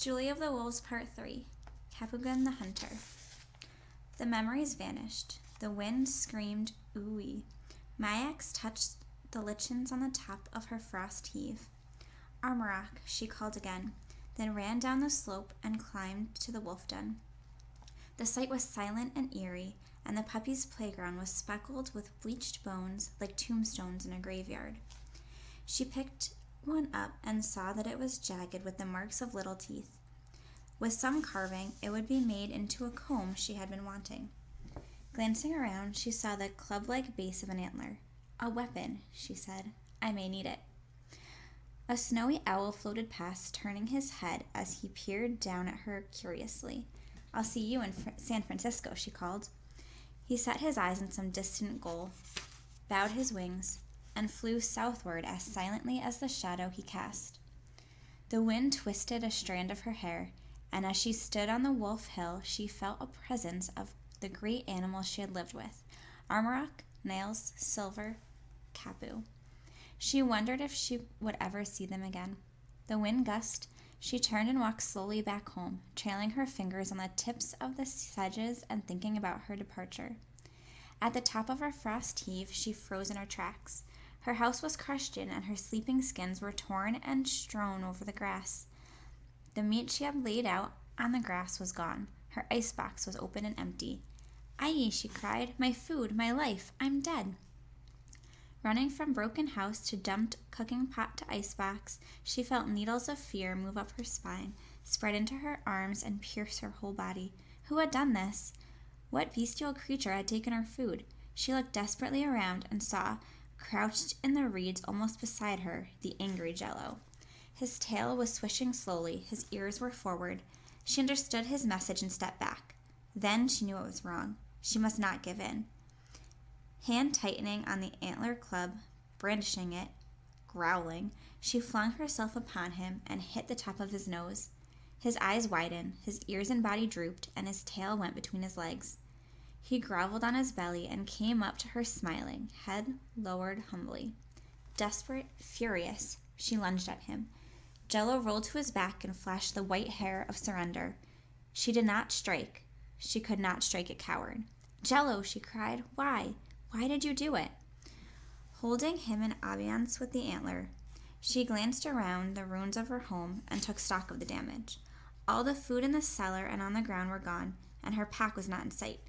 Julie of the Wolves, Part 3. Capugan the Hunter. The memories vanished. The wind screamed ooey. My ex touched the lichens on the top of her frost heave. Armorak, she called again, then ran down the slope and climbed to the wolf den. The sight was silent and eerie, and the puppy's playground was speckled with bleached bones like tombstones in a graveyard. She picked one up and saw that it was jagged with the marks of little teeth. With some carving, it would be made into a comb she had been wanting. Glancing around, she saw the club-like base of an antler. "A weapon," she said. "I may need it." A snowy owl floated past, turning his head as he peered down at her curiously. "I'll see you in San Francisco," she called. He set his eyes on some distant goal, bowed his wings, and flew southward as silently as the shadow he cast. The wind twisted a strand of her hair, and as she stood on the Wolf Hill, she felt a presence of the great animals she had lived with, Armorak, Nails, Silver, Capu. She wondered if she would ever see them again. The wind gusted. She turned and walked slowly back home, trailing her fingers on the tips of the sedges and thinking about her departure. At the top of her frost heave, she froze in her tracks. Her house was crushed in, and her sleeping skins were torn and strewn over the grass. The meat she had laid out on the grass was gone. Her icebox was open and empty. "Aye," she cried, "my food, my life, I'm dead." Running from broken house to dumped cooking pot to icebox, she felt needles of fear move up her spine, spread into her arms, and pierce her whole body. Who had done this? What bestial creature had taken her food? She looked desperately around and saw, crouched in the reeds almost beside her, the angry Jello. His tail was swishing slowly, his ears were forward. She understood his message and stepped back. Then she knew it was wrong. She must not give in. Hand tightening on the antler club, brandishing it, growling, she flung herself upon him and hit the top of his nose. His eyes widened, his ears and body drooped, and his tail went between his legs. He groveled on his belly and came up to her smiling, head lowered humbly. Desperate, furious, she lunged at him. Jello rolled to his back and flashed the white hair of surrender. She did not strike. She could not strike a coward. "Jello," she cried, "why? Why did you do it?" Holding him in abeyance with the antler, she glanced around the ruins of her home and took stock of the damage. All the food in the cellar and on the ground were gone, and her pack was not in sight.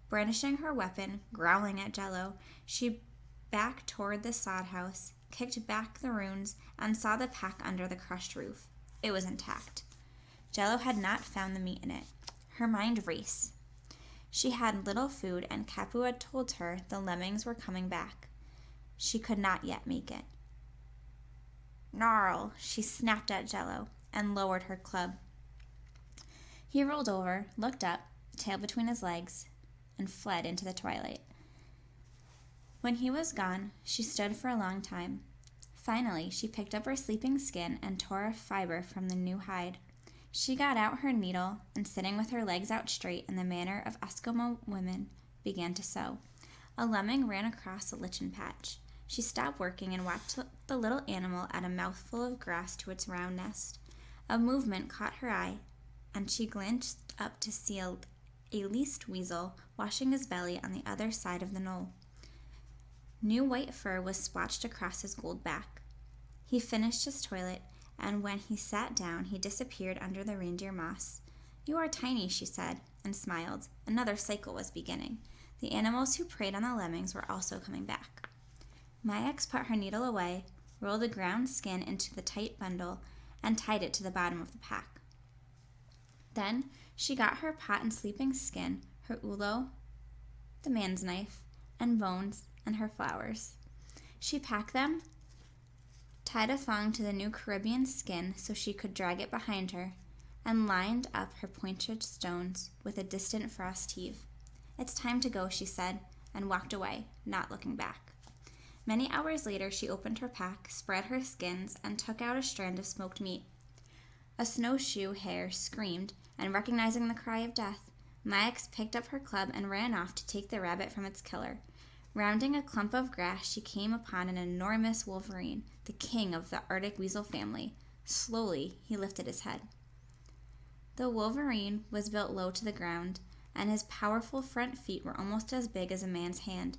Brandishing her weapon, growling at Jello, she backed toward the sod house, kicked back the ruins, and saw the pack under the crushed roof. It was intact. Jello had not found the meat in it. Her mind raced. She had little food, and Capu had told her the lemmings were coming back. She could not yet make it. "Gnarl!" she snapped at Jello, and lowered her club. He rolled over, looked up, tail between his legs, and fled into the twilight. When he was gone, she stood for a long time. Finally, she picked up her sleeping skin and tore a fiber from the new hide. She got out her needle and, sitting with her legs out straight in the manner of Eskimo women, began to sew. A lemming ran across a lichen patch. She stopped working and watched the little animal add a mouthful of grass to its round nest. A movement caught her eye, and she glanced up to see a least weasel washing his belly on the other side of the knoll. New white fur was splotched across his gold back. He finished his toilet, and when he sat down, he disappeared under the reindeer moss. "You are tiny," she said, and smiled. Another cycle was beginning. The animals who preyed on the lemmings were also coming back. My ex put her needle away, rolled the ground skin into the tight bundle, and tied it to the bottom of the pack. Then she got her pot and sleeping skin, her ulo, the man's knife, and bones, and her flowers. She packed them, tied a thong to the new Caribbean skin so she could drag it behind her, and lined up her pointed stones with a distant frost heave. "It's time to go," she said, and walked away, not looking back. Many hours later, she opened her pack, spread her skins, and took out a strand of smoked meat. A snowshoe hare screamed, and recognizing the cry of death, my ex picked up her club and ran off to take the rabbit from its killer. Rounding a clump of grass, she came upon an enormous wolverine, the king of the Arctic weasel family. Slowly, he lifted his head. The wolverine was built low to the ground, and his powerful front feet were almost as big as a man's hand.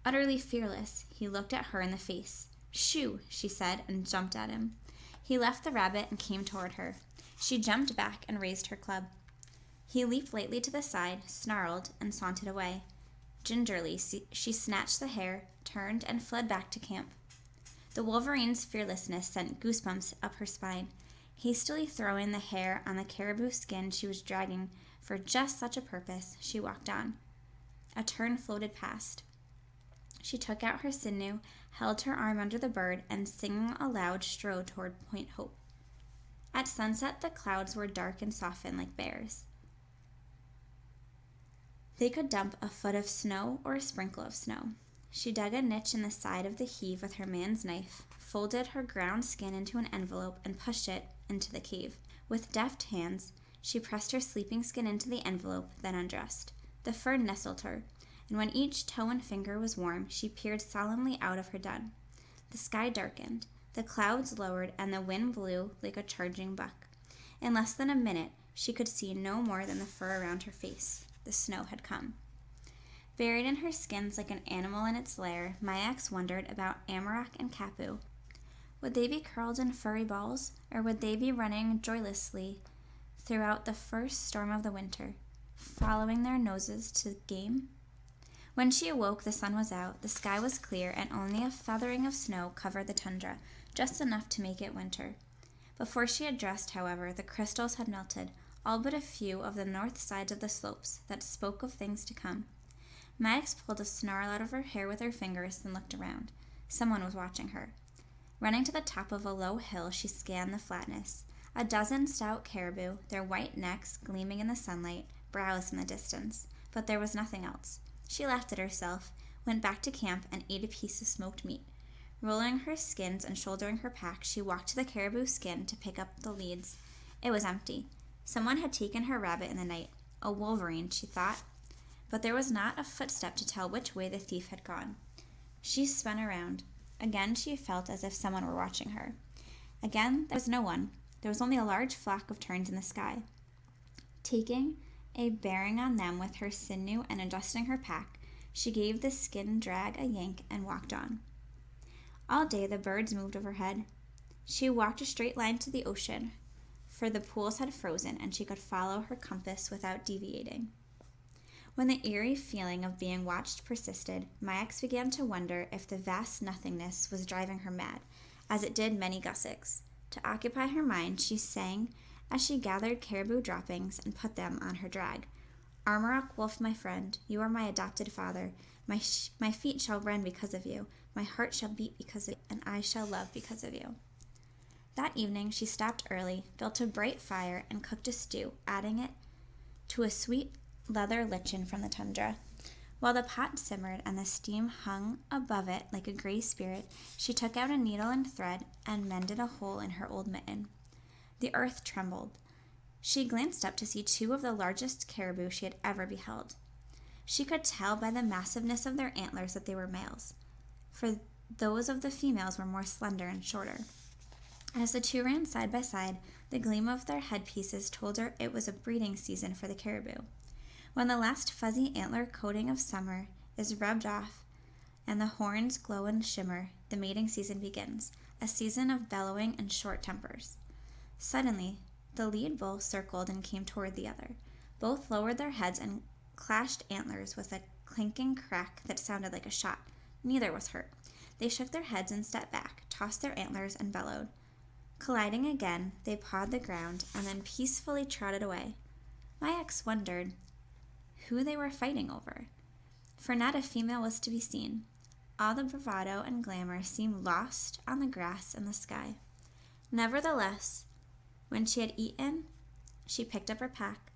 Utterly fearless, he looked at her in the face. "Shoo!" she said, and jumped at him. He left the rabbit and came toward her. She jumped back and raised her club. He leaped lightly to the side, snarled, and sauntered away. Gingerly, she snatched the hare, turned, and fled back to camp. The wolverine's fearlessness sent goosebumps up her spine. Hastily throwing the hare on the caribou skin she was dragging for just such a purpose, she walked on. A tern floated past. She took out her sinew, held her arm under the bird, and singing aloud strode toward Point Hope. At sunset, the clouds were dark and softened like bears. They could dump a foot of snow or a sprinkle of snow. She dug a niche in the side of the heave with her man's knife, folded her ground skin into an envelope, and pushed it into the cave. With deft hands, she pressed her sleeping skin into the envelope, then undressed. The fur nestled her, and when each toe and finger was warm, she peered solemnly out of her den. The sky darkened, the clouds lowered, and the wind blew like a charging buck. In less than a minute, she could see no more than the fur around her face. The snow had come. Buried in her skins like an animal in its lair, Myax wondered about Amarak and Kapu. Would they be curled in furry balls, or would they be running joylessly throughout the first storm of the winter, following their noses to game? When she awoke, the sun was out, the sky was clear, and only a feathering of snow covered the tundra, just enough to make it winter. Before she had dressed, however, the crystals had melted, all but a few of the north sides of the slopes that spoke of things to come. Maddox pulled a snarl out of her hair with her fingers and looked around. Someone was watching her. Running to the top of a low hill, she scanned the flatness. A dozen stout caribou, their white necks gleaming in the sunlight, browsed in the distance, but there was nothing else. She laughed at herself, went back to camp, and ate a piece of smoked meat. Rolling her skins and shouldering her pack, she walked to the caribou skin to pick up the leads. It was empty. Someone had taken her rabbit in the night. A wolverine, she thought. But there was not a footstep to tell which way the thief had gone. She spun around. Again she felt as if someone were watching her. Again there was no one. There was only a large flock of terns in the sky. Taking a bearing on them with her sinew and adjusting her pack, she gave the skin drag a yank and walked on. All day the birds moved overhead. She walked a straight line to the ocean, for the pools had frozen and she could follow her compass without deviating. When the eerie feeling of being watched persisted, Myax began to wonder if the vast nothingness was driving her mad, as it did many Gussicks. To occupy her mind, she sang as she gathered caribou droppings and put them on her drag. "Armorok Wolf, my friend, you are my adopted father. My feet shall run because of you. My heart shall beat because of you, and I shall love because of you." That evening, she stopped early, built a bright fire, and cooked a stew, adding it to a sweet leather lichen from the tundra. While the pot simmered and the steam hung above it like a gray spirit, she took out a needle and thread and mended a hole in her old mitten. The earth trembled. She glanced up to see two of the largest caribou she had ever beheld. She could tell by the massiveness of their antlers that they were males, for those of the females were more slender and shorter. As the two ran side by side, the gleam of their headpieces told her it was a breeding season for the caribou. When the last fuzzy antler coating of summer is rubbed off and the horns glow and shimmer, the mating season begins, a season of bellowing and short tempers. Suddenly, the lead bull circled and came toward the other. Both lowered their heads and clashed antlers with a clinking crack that sounded like a shot. Neither was hurt. They shook their heads and stepped back, tossed their antlers, and bellowed. Colliding again, they pawed the ground and then peacefully trotted away. Myax wondered who they were fighting over, for not a female was to be seen. All the bravado and glamour seemed lost on the grass and the sky. Nevertheless, when she had eaten, she picked up her pack,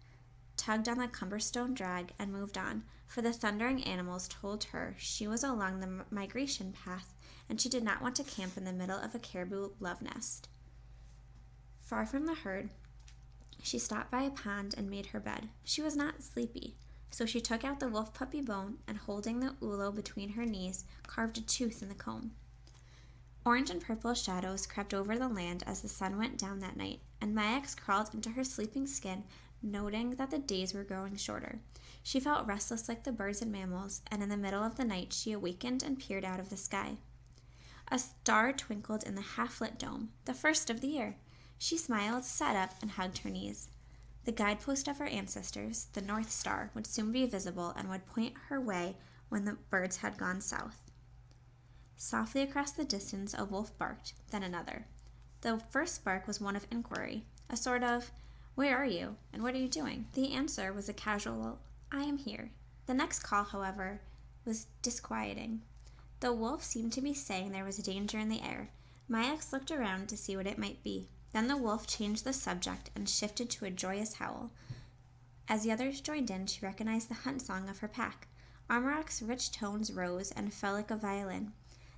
tugged on the cumberstone drag, and moved on, for the thundering animals told her she was along the migration path, and she did not want to camp in the middle of a caribou love nest. Far from the herd, she stopped by a pond and made her bed. She was not sleepy, so she took out the wolf puppy bone and, holding the ulo between her knees, carved a tooth in the comb. Orange and purple shadows crept over the land as the sun went down that night, and Myax crawled into her sleeping skin, noting that the days were growing shorter. She felt restless like the birds and mammals, and in the middle of the night she awakened and peered out of the sky. A star twinkled in the half-lit dome, the first of the year. She smiled, sat up, and hugged her knees. The guidepost of her ancestors, the North Star, would soon be visible and would point her way when the birds had gone south. Softly across the distance a wolf barked, then another. The first bark was one of inquiry, a sort of, "Where are you, and what are you doing?" The answer was a casual, "I am here." The next call, however, was disquieting. The wolf seemed to be saying there was danger in the air. My ex looked around to see what it might be. Then the wolf changed the subject and shifted to a joyous howl. As the others joined in, she recognized the hunt song of her pack. Armorak's rich tones rose and fell like a violin.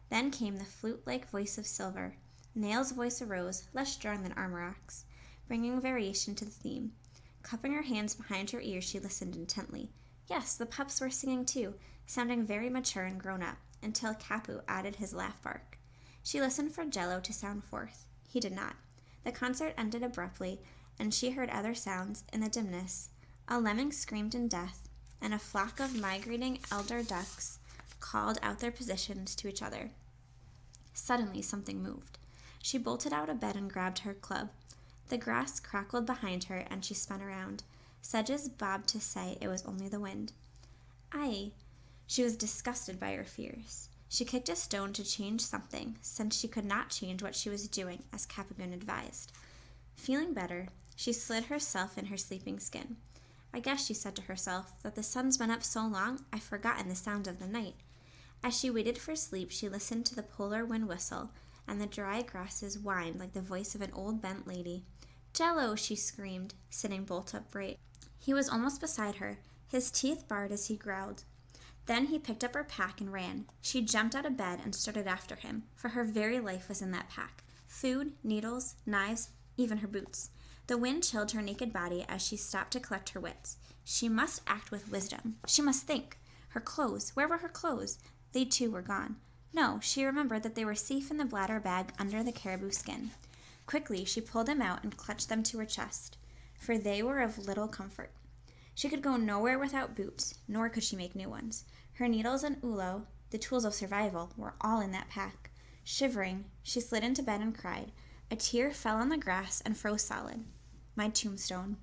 Then came the flute-like voice of Silver. Nail's voice arose, less strong than Armorak's, bringing variation to the theme. Cupping her hands behind her ears, she listened intently. Yes, the pups were singing too, sounding very mature and grown up, until Kapu added his laugh bark. She listened for Jello to sound forth. He did not. The concert ended abruptly, and she heard other sounds in the dimness. A lemming screamed in death, and a flock of migrating elder ducks called out their positions to each other. Suddenly something moved. She bolted out of bed and grabbed her club. The grass crackled behind her, and she spun around. Sedges bobbed to say it was only the wind. Aye. She was disgusted by her fears. She kicked a stone to change something, since she could not change what she was doing, as Capagun advised. Feeling better, she slid herself in her sleeping skin. I guess, she said to herself, that the sun's been up so long I've forgotten the sound of the night. As she waited for sleep, she listened to the polar wind whistle, and the dry grasses whined like the voice of an old bent lady. "Jello!" she screamed, sitting bolt upright. He was almost beside her, his teeth bared as he growled. Then he picked up her pack and ran. She jumped out of bed and started after him, for her very life was in that pack. Food, needles, knives, even her boots. The wind chilled her naked body as she stopped to collect her wits. She must act with wisdom. She must think. Her clothes. Where were her clothes? They too were gone. No, she remembered that they were safe in the bladder bag under the caribou skin. Quickly she pulled them out and clutched them to her chest, for they were of little comfort. She could go nowhere without boots, nor could she make new ones. Her needles and ulo, the tools of survival, were all in that pack. Shivering, she slid into bed and cried. A tear fell on the grass and froze solid. My tombstone.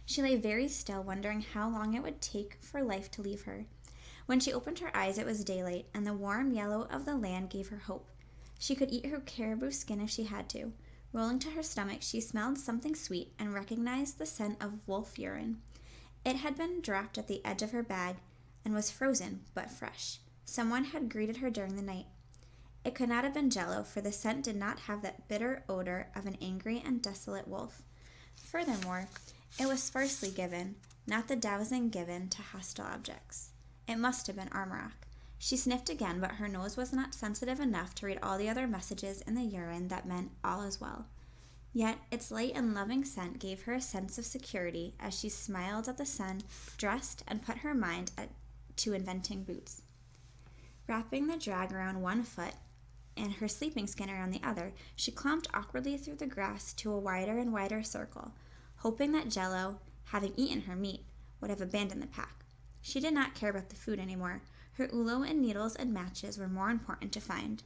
She lay very still, wondering how long it would take for life to leave her. When she opened her eyes, it was daylight, and the warm yellow of the land gave her hope. She could eat her caribou skin if she had to. Rolling to her stomach, she smelled something sweet and recognized the scent of wolf urine. It had been dropped at the edge of her bag and was frozen, but fresh. Someone had greeted her during the night. It could not have been Jello, for the scent did not have that bitter odor of an angry and desolate wolf. Furthermore, it was sparsely given, not the dowsing given to hostile objects. It must have been Armorak. She sniffed again, but her nose was not sensitive enough to read all the other messages in the urine that meant all is well. Yet its light and loving scent gave her a sense of security as she smiled at the sun, dressed, and put her mind to inventing boots. Wrapping the drag around one foot and her sleeping skin around the other, she clumped awkwardly through the grass to a wider and wider circle, hoping that Jello, having eaten her meat, would have abandoned the pack. She did not care about the food anymore. Her ulo and needles and matches were more important to find.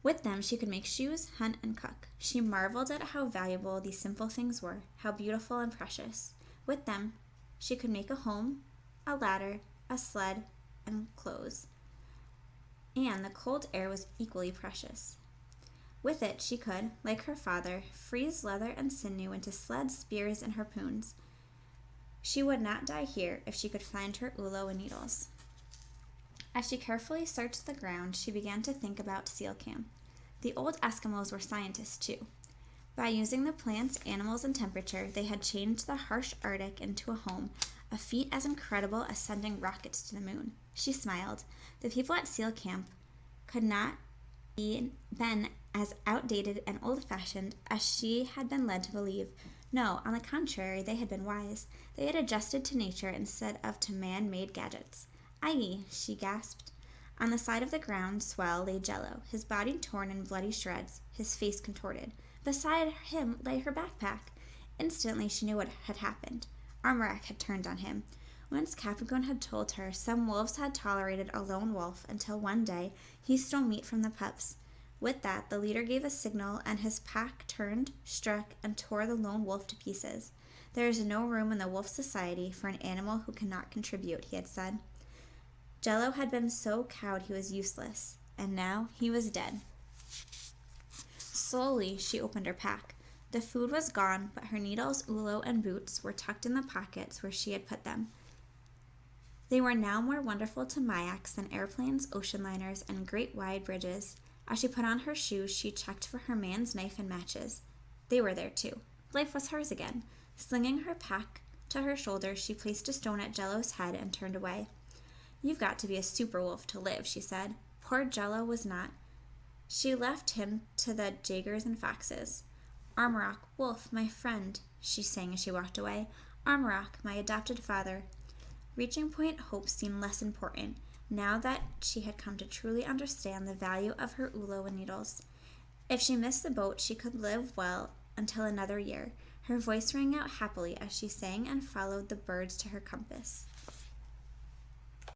With them, she could make shoes, hunt, and cook. She marveled at how valuable these simple things were, how beautiful and precious. With them, she could make a home, a ladder, a sled, and clothes. And the cold air was equally precious. With it, she could, like her father, freeze leather and sinew into sleds, spears, and harpoons. She would not die here if she could find her ulo and needles. As she carefully searched the ground, she began to think about seal camp. The old Eskimos were scientists too. By using the plants, animals, and temperature, they had changed the harsh Arctic into a home, a feat as incredible as sending rockets to the moon. She smiled. The people at seal camp could not been as outdated and old-fashioned as she had been led to believe. No, on the contrary, they had been wise. They had adjusted to nature instead of to man-made gadgets. "Aye," she gasped. On the side of the ground swell lay Jello, his body torn in bloody shreds, his face contorted. Beside him lay her backpack. Instantly she knew what had happened. Armorak had turned on him. Once Capricorn had told her some wolves had tolerated a lone wolf until one day he stole meat from the pups. With that, the leader gave a signal and his pack turned, struck, and tore the lone wolf to pieces. There is no room in the wolf society for an animal who cannot contribute, he had said. Jello had been so cowed he was useless, and now he was dead. Slowly, she opened her pack. The food was gone, but her needles, ulo, and boots were tucked in the pockets where she had put them. They were now more wonderful to Mayax than airplanes, ocean liners, and great wide bridges. As she put on her shoes, she checked for her man's knife and matches. They were there too. Life was hers again. Slinging her pack to her shoulder, she placed a stone at Jello's head and turned away. "You've got to be a super wolf to live," she said. Poor Jello was not. She left him to the jaegers and foxes. "Armorak, wolf, my friend," she sang as she walked away. "Armorak, my adopted father." Reaching Point Hope seemed less important, now that she had come to truly understand the value of her ulo and needles. If she missed the boat, she could live well until another year. Her voice rang out happily as she sang and followed the birds to her compass.